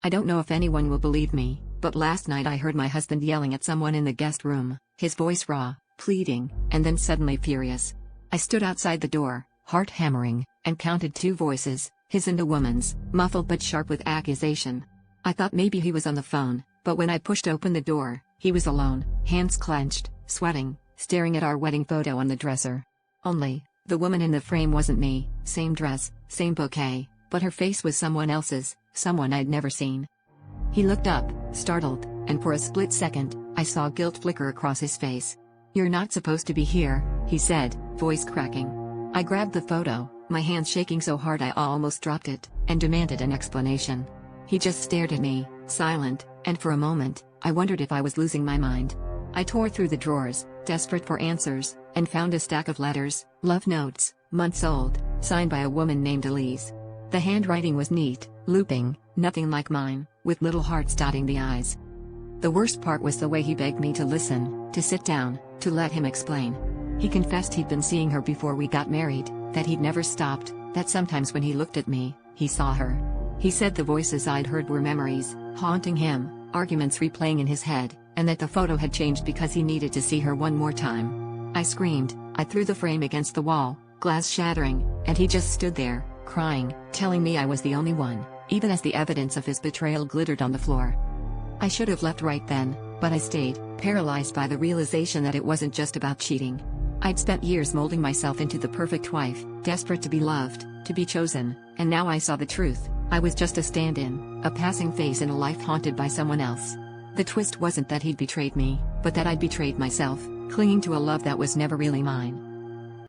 I don't know if anyone will believe me, but last night I heard my husband yelling at someone in the guest room, his voice raw, pleading, and then suddenly furious. I stood outside the door, heart hammering, and counted 2 voices, his and a woman's, muffled but sharp with accusation. I thought maybe he was on the phone, but when I pushed open the door, he was alone, hands clenched, sweating, staring at our wedding photo on the dresser. Only, the woman in the frame wasn't me, same dress, same bouquet, but her face was someone else's, someone I'd never seen. He looked up, startled, and for a split second, I saw guilt flicker across his face. "You're not supposed to be here," he said, voice cracking. I grabbed the photo, my hands shaking so hard I almost dropped it, and demanded an explanation. He just stared at me, silent, and for a moment, I wondered if I was losing my mind. I tore through the drawers, desperate for answers, and found a stack of letters, love notes, months old, signed by a woman named Elise. The handwriting was neat, looping, nothing like mine, with little hearts dotting the eyes. The worst part was the way he begged me to listen, to sit down, to let him explain. He confessed he'd been seeing her before we got married, that he'd never stopped, that sometimes when he looked at me, he saw her. He said the voices I'd heard were memories, haunting him, arguments replaying in his head, and that the photo had changed because he needed to see her one more time. I screamed, I threw the frame against the wall, glass shattering, and he just stood there, crying, telling me I was the only one, even as the evidence of his betrayal glittered on the floor. I should have left right then, but I stayed, paralyzed by the realization that it wasn't just about cheating. I'd spent years molding myself into the perfect wife, desperate to be loved, to be chosen, and now I saw the truth. I was just a stand-in, a passing face in a life haunted by someone else. The twist wasn't that he'd betrayed me, but that I'd betrayed myself, clinging to a love that was never really mine.